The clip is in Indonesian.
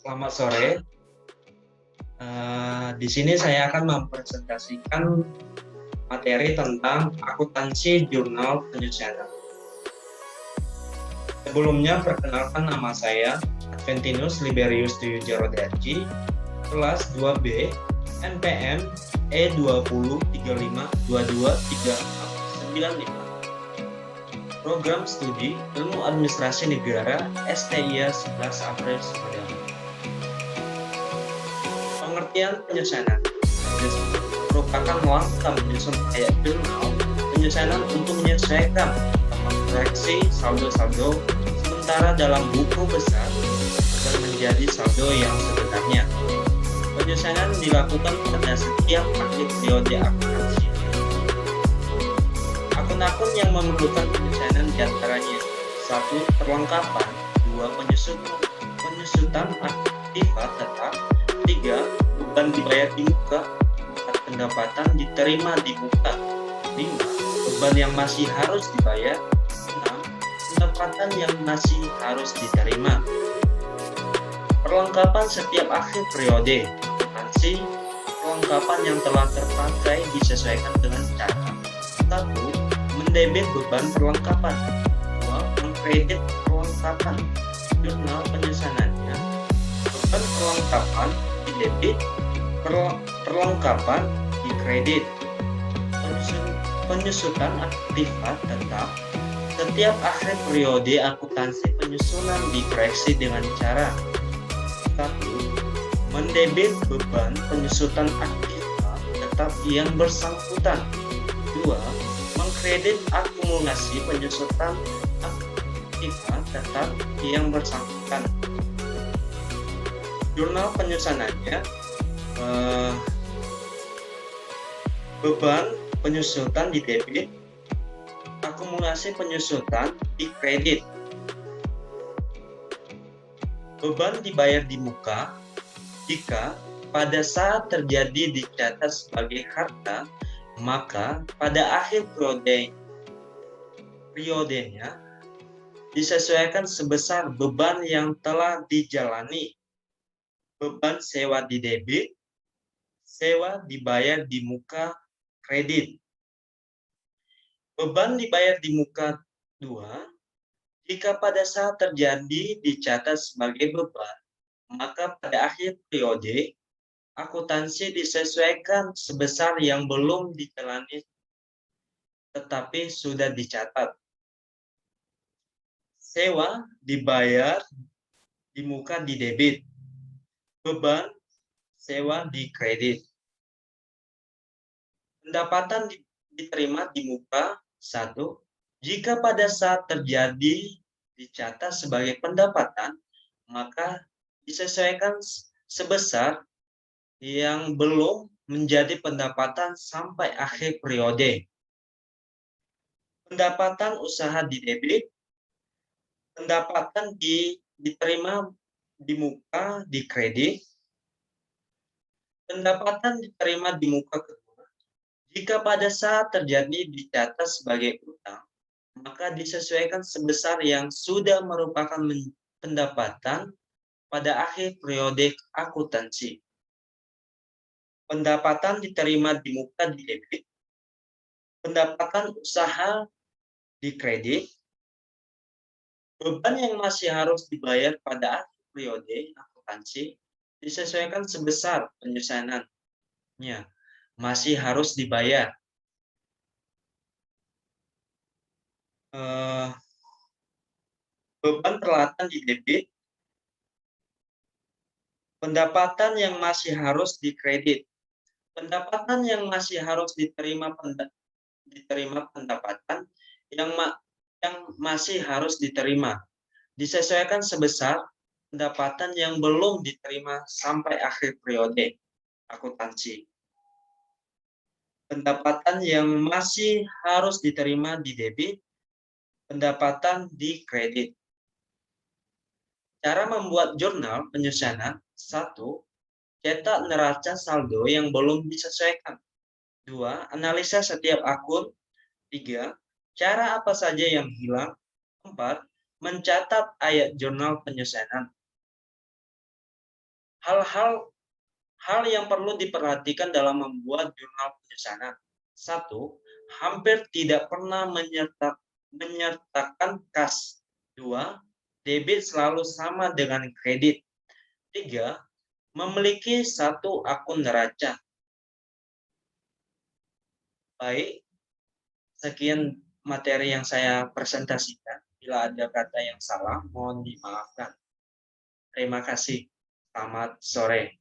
Selamat sore. Di sini saya akan mempresentasikan materi tentang akuntansi jurnal penyusunan. Sebelumnya, perkenalkan nama saya Adventinus Liberius Dwi Jarodarji, kelas 2B, NPM E2035223495, Program Studi Ilmu Administrasi Negara STIA 11 April Sumedang. Pengertian penyusunan merupakan langkah menyusun ayat jurnal penyusunan untuk menyesuaikan mengkoreksi saldo-saldo sementara dalam buku besar agar menjadi saldo yang sebenarnya. Penyusunan dilakukan pada setiap akhir periode akuntansi. Akun-akun yang memerlukan penyusunan diantaranya: 1. Perlengkapan, 2. Penyusutan aktifat tetap, 3. Beban dibayar di muka, 4. Pendapatan diterima di muka, 5. Beban yang masih harus dibayar, 6. Pendapatan yang masih harus diterima. Perlengkapan setiap akhir periode akuntansi. Perlengkapan yang telah terpakai disesuaikan dengan cara: 1. Mendebit beban perlengkapan, 2. Mengkredit perlengkapan jurnal penyusunannya. Beban perlengkapan debit, perlengkapan dikredit. Penyusutan aktifat tetap. Setiap akhir periode akuntansi penyusunan dikoreksi dengan cara: 1. Mendebit beban penyusutan aktifat tetap yang bersangkutan, 2. Mengkredit akumulasi penyusutan aktifat tetap yang bersangkutan. Jurnal penyusunannya, beban penyusutan di debit, akumulasi penyusutan di kredit. Beban dibayar di muka jika pada saat terjadi dicatat sebagai harta, maka pada akhir periodenya disesuaikan sebesar beban yang telah dijalani. Beban sewa di debit, sewa dibayar di muka kredit. Beban dibayar di muka 2, jika pada saat terjadi dicatat sebagai beban, maka pada akhir periode akuntansi disesuaikan sebesar yang belum dijalani tetapi sudah dicatat. Sewa dibayar di muka di debit, beban sewa di kredit. Pendapatan diterima di muka 1, jika pada saat terjadi dicatat sebagai pendapatan, maka disesuaikan sebesar yang belum menjadi pendapatan sampai akhir periode. Pendapatan usaha di debit, pendapatan diterima di muka di kredit. Pendapatan diterima di muka kedua jika pada saat terjadi dicatat sebagai utang, maka disesuaikan sebesar yang sudah merupakan pendapatan pada akhir periode akuntansi. Pendapatan diterima di muka di debit, pendapatan usaha di kredit. Beban yang masih harus dibayar pada akhir periode akuntansi disesuaikan sebesar penyusunannya masih harus dibayar. Beban peralatan di debit, pendapatan yang masih harus dikredit. Pendapatan yang masih harus diterima pendapatan yang masih harus diterima disesuaikan sebesar pendapatan yang belum diterima sampai akhir periode akuntansi. Pendapatan yang masih harus diterima di debit, pendapatan di kredit. Cara membuat jurnal penyusunan: 1. Cetak neraca saldo yang belum disesuaikan. 2. Analisa setiap akun. 3. Cara apa saja yang hilang. 4. Mencatat ayat jurnal penyusunan. Hal yang perlu diperhatikan dalam membuat jurnal pemesanan. 1. Hampir tidak pernah menyertakan kas. 2. Debit selalu sama dengan kredit. 3. Memiliki satu akun neraca. Baik, sekian materi yang saya presentasikan. Bila ada kata yang salah, mohon dimaafkan. Terima kasih. Selamat sore.